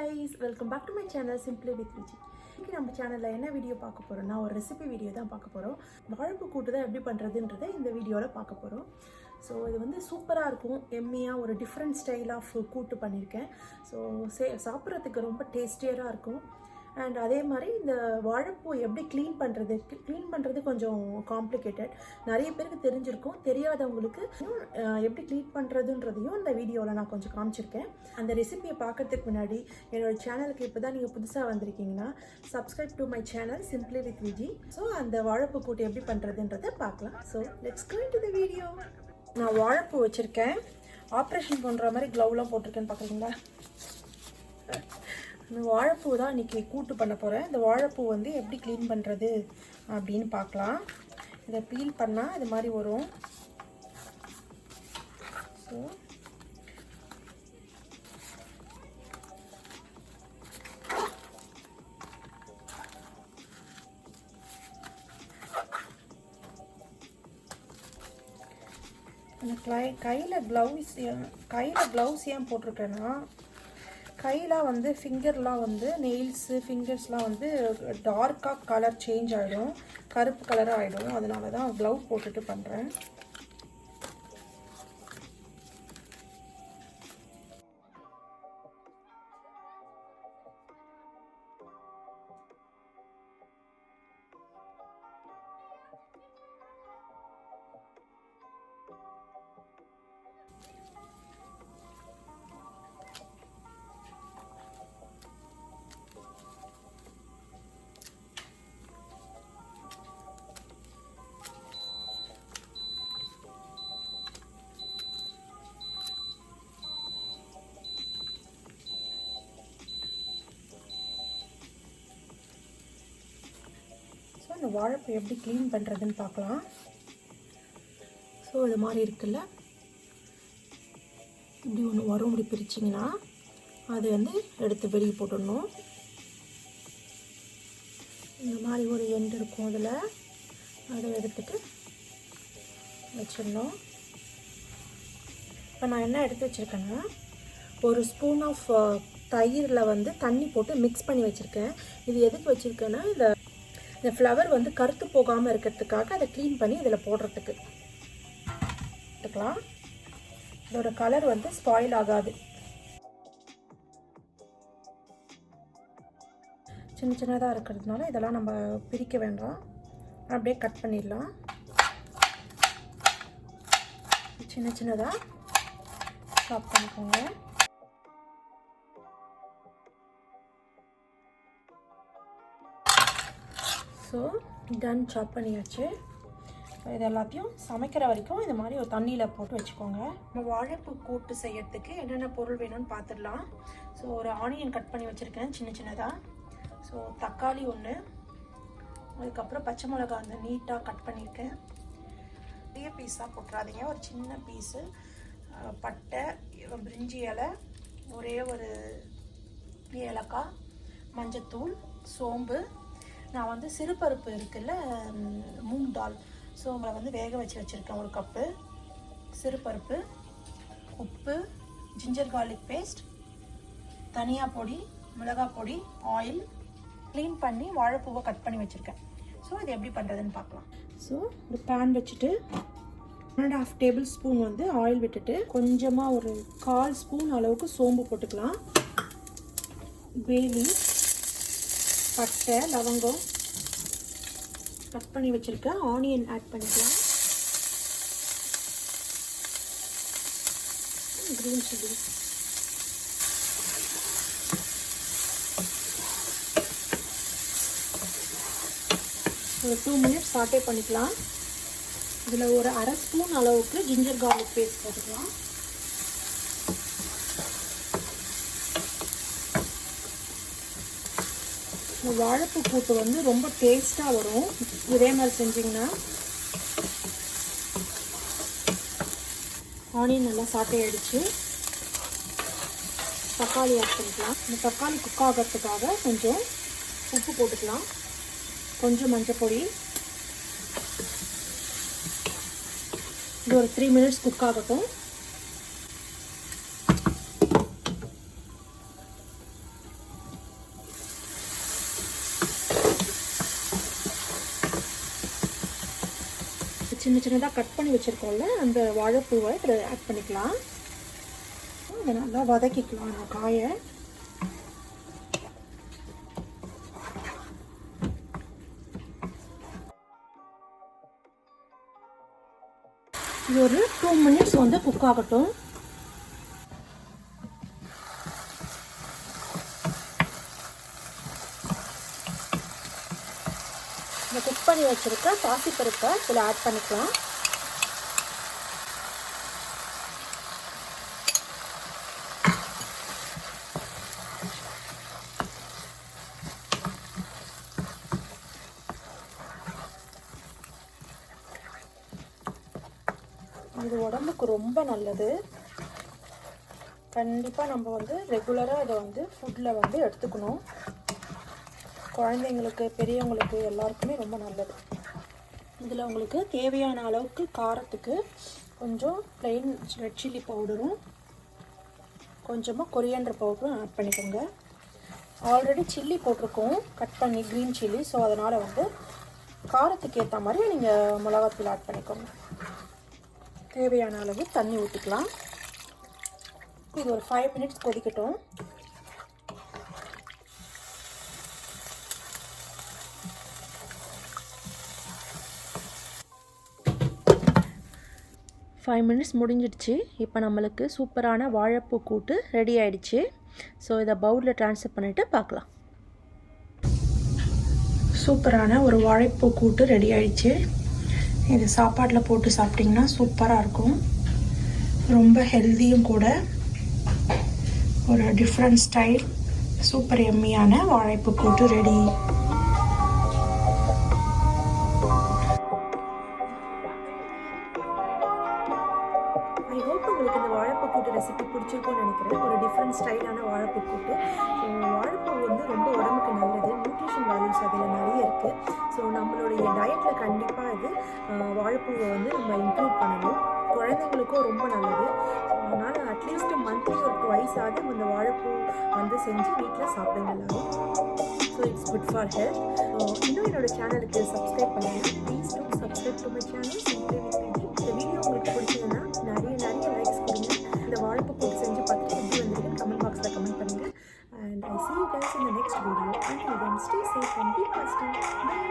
guys, welcome back to my channel Simply with Viji. இன்னைக்கு நம்ம சேனல்ல என்ன வீடியோ பார்க்க போறோம்னா ஒரு ரெசிபி வீடியோ தான் பார்க்க போறோம். வாழைப்பூ கூட்டு தான் எப்படி பண்றதுன்றதை இந்த வீடியோல பார்க்க போறோம். ஸோ இது வந்து சூப்பராக இருக்கும், எம்மியாக ஒரு டிஃப்ரெண்ட் ஸ்டைல் ஆஃப் கூட்டு பண்ணியிருக்கேன். ஸோ சாப்பிட்றதுக்கு ரொம்ப டேஸ்டியராக இருக்கும். அண்ட் அதே மாதிரி இந்த வாழைப்பூ எப்படி க்ளீன் பண்ணுறது கொஞ்சம் காம்ப்ளிகேட்டட். நிறைய பேருக்கு தெரிஞ்சிருக்கும், தெரியாதவங்களுக்கு எப்படி க்ளீன் பண்ணுறதுன்றதையும் இந்த வீடியோவில் நான் கொஞ்சம் காமிச்சிருக்கேன். அந்த ரெசிபியை பார்க்கறதுக்கு முன்னாடி என்னோடய சேனலுக்கு இப்போ தான் நீங்கள் புதுசாக வந்திருக்கீங்கன்னா subscribe to my channel simply with Viji. So அந்த வாழைப்பூ கூட்டு எப்படி பண்ணுறதுன்றதை பார்க்கலாம். So let's go into the video. நான் வாழைப்பூ வச்சுருக்கேன், ஆப்ரேஷன் பண்ணுற மாதிரி க்ளவுலாம் போட்டிருக்கேன்னு பார்க்குறீங்களா. இந்த வாழைப்பூ தான் இன்றைக்கி கூட்டு பண்ண போகிறேன். இந்த வாழைப்பூ வந்து எப்படி க்ளீன் பண்ணுறது அப்படின்னு பார்க்கலாம். இதை பீல் பண்ணால் இது மாதிரி வரும். ஸோ கையில் க்ளவுஸ் ஏன் போட்டிருக்கேன்னா, கையில் வந்து ஃபிங்கர்லாம் வந்து ஃபிங்கர்ஸ்லாம் வந்து டார்க்காக கலர் சேஞ்ச் ஆகிடும், கருப்பு கலராக ஆகிடும். அதனால தான் க்ளவுஸ் போட்டுட்டு பண்ணுறேன். இந்த வாழைப்பூ எப்படி க்ளீன் பண்ணுறதுன்னு பார்க்கலாம். ஸோ இது மாதிரி இருக்குல்ல, இப்படி ஒன்று வரும். இப்படி பிரிச்சிங்கன்னா அது வந்து எடுத்து வெளியே போட்டுடணும். இந்த மாதிரி ஒரு எண்டு இருக்கும், அதில் அதை எடுத்துட்டு வச்சிடணும். இப்போ நான் என்ன எடுத்து வச்சுருக்கேன்னா, ஒரு ஸ்பூன் ஆஃப் தயிரில் வந்து தண்ணி போட்டு மிக்ஸ் பண்ணி வச்சுருக்கேன். இது எதுக்கு வச்சுருக்கேன்னா, இந்த ஃப்ளவர் வந்து கருத்து போகாமல் இருக்கிறதுக்காக அதை க்ளீன் பண்ணி இதில் போடுறதுக்கு எடுத்துக்கலாம். இதோட கலர் வந்து ஸ்பாயில் ஆகாது. சின்ன சின்னதாக இருக்கிறதுனால இதெல்லாம் நம்ம பிரிக்க வேண்டாம், அப்படியே கட் பண்ணிடலாம். சின்ன சின்னதாக சாப் பண்ணிக்கோங்க. ஸோ டன், சாப் பண்ணியாச்சு. இது எல்லாத்தையும் சமைக்கிற வரைக்கும் இந்த மாதிரி ஒரு தண்ணியில் போட்டு வச்சுக்கோங்க. நம்ம வாழைப்பூ கூட்டு செய்யறதுக்கு என்னென்ன பொருள் வேணும்னு பார்த்துடலாம். ஸோ ஒரு ஆனியன் கட் பண்ணி வச்சுருக்கேன் சின்ன சின்னதாக. ஸோ தக்காளி ஒன்று, அதுக்கப்புறம் பச்சை மிளகாய் அந்த நீட்டாக கட் பண்ணியிருக்கேன். பெரிய பீஸாக போட்டுறாதீங்க, ஒரு சின்ன பீஸு. பட்டை, பிரிஞ்சி இலை, ஒரே ஒரு ஏலக்காய், மஞ்சத்தூள், சோம்பு. நான் வந்து சிறுபருப்பு இருக்குல்ல, மூங் தால், ஸோ உங்களை வந்து வேக வச்சுருக்கேன் ஒரு கப்பு. சிறுபருப்பு, உப்பு, ஜிஞ்சர் கார்லிக் பேஸ்ட், தனியா பொடி, மிளகாய் பொடி, ஆயில். க்ளீன் பண்ணி வாழைப்பூவை கட் பண்ணி வச்சுருக்கேன். ஸோ இது எப்படி பண்ணுறதுன்னு பார்க்கலாம். ஸோ ஒரு பேன் வச்சுட்டு 1.5 டேபிள் ஸ்பூன் வந்து ஆயில் விட்டுட்டு கொஞ்சமாக ஒரு 1/4 ஸ்பூன் அளவுக்கு சோம்பு போட்டுக்கலாம். வேலி, பட்டை, லவங்கம், கட் பண்ணி வச்சுருக்கேன். ஆனியன் ஆட் பண்ணிக்கலாம். க்ரீன் சில்லி, ஒரு 2 மினிட்ஸ் சாட்டே பண்ணிக்கலாம். இதில் ஒரு 1/2 ஸ்பூன் அளவுக்கு ஜிஞ்சர் கார்லிக் பேஸ்ட் போட்டுக்கலாம். இந்த வாழைப்பூ கூட்டு வந்து ரொம்ப டேஸ்ட்டாக வரும் இதே மாதிரி செஞ்சிங்கன்னா. ஆனியன் நல்லா சாட்டை அடித்து தக்காளி ஆட் பண்ணிக்கலாம். இந்த தக்காளி குக் ஆகிறதுக்காக கொஞ்சம் உப்பு போட்டுக்கலாம், கொஞ்சம் மஞ்சள் பொடி. இது ஒரு 3 மினிட்ஸ் குக் ஆகட்டும். சின்ன சின்னதாக கட் பண்ணி வச்சுருக்கோம்ல அந்த வாழைப்பூவை இதில் ஆட் பண்ணிக்கலாம். இதை நல்லா வதக்கிக்கலாம் அந்த காயை. இது ஒரு 2 மினிட்ஸ் வந்து குக் ஆகட்டும். இந்த குக் பண்ணி வச்சுருக்க பாசிப்பருப்பை இதில் ஆட் பண்ணிக்கலாம். இது உடம்புக்கு ரொம்ப நல்லது. கண்டிப்பாக நம்ம வந்து ரெகுலராக இதை வந்து ஃபுட்டில் வந்து எடுத்துக்கணும். குழந்தைங்களுக்கு பெரியவங்களுக்கு எல்லாருக்குமே ரொம்ப நல்லது. இதில் உங்களுக்கு தேவையான அளவுக்கு காரத்துக்கு கொஞ்சம் ப்ளைன் ரெட் சில்லி பவுடரும் கொஞ்சமாக கொரியாண்டர் பவுடரும் ஆட் பண்ணிக்கோங்க. ஆல்ரெடி சில்லி போட்டிருக்கோம் கட் பண்ணி க்ரீன் சில்லி. ஸோ அதனால் வந்து காரத்துக்கு ஏற்ற மாதிரி நீங்கள் மிளகாத்தூள் ஆட் பண்ணிக்கோங்க. தேவையான அளவு தண்ணி ஊற்றிக்கலாம். இது ஒரு 5 மினிட்ஸ் கொதிக்கட்டும். ஃபைவ் மினிட்ஸ் முடிஞ்சிடுச்சு. இப்போ நம்மளுக்கு சூப்பரான வாழைப்பூ கூட்டு ரெடி ஆகிடுச்சு. ஸோ இதை பவுலில் ட்ரான்ஸ்ஃபர் பண்ணிவிட்டு பார்க்கலாம். சூப்பரான ஒரு வாழைப்பூ கூட்டு ரெடி ஆகிடுச்சு. இது சாப்பாட்டில் போட்டு சாப்பிட்டிங்கன்னா சூப்பராக இருக்கும். ரொம்ப ஹெல்த்தியும் கூட. ஒரு டிஃப்ரெண்ட் ஸ்டைல் சூப்பர் எம்மியான வாழைப்பூ கூட்டு ரெடி. ஐ ஹோப் உங்களுக்கு இந்த வாழைப்பூ கூட்டு ரெசிபி பிடிச்சிருக்கும்னு நினைக்கிறேன். ஒரு டிஃப்ரெண்ட் ஸ்டைலான வாழைப்பூ கூட்டு. ஸோ வாழைப்பூ வந்து ரொம்ப உடம்புக்கு நல்லது. நியூட்ரிஷன் வேல்யூஸ் அதில் நிறைய இருக்குது. ஸோ நம்மளுடைய டயட்டில் கண்டிப்பாக இது வாழைப்பூவை வந்து நம்ம இன்க்ளூட் பண்ணணும். குழந்தைங்களுக்கும் ரொம்ப நல்லது. அதனால் அட்லீஸ்ட் மந்த்லி ஒரு 2 ஆகுது இந்த வாழைப்பூ வந்து செஞ்சு வீட்டில் சாப்பிடுங்க எல்லாரும். So it's good for health. இன்னும் என்னோட சேனலுக்கு சப்ஸ்கிரைப் பண்ணுங்கள். Please do subscribe to my channel simply with Viji. இந்த வீடியோ உங்களுக்கு பிடிச்சதுன்னா நிறைய லைக்ஸ் கொடுங்க. இந்த வாழைப்பூ கூட்டு செஞ்சு பார்த்துட்டு எப்படி வந்திருக்குன்னு கமெண்ட் பாக்ஸில் கமெண்ட் பண்ணுங்கள். And I see you guys in the next video. Until then, stay safe and be positive. Bye.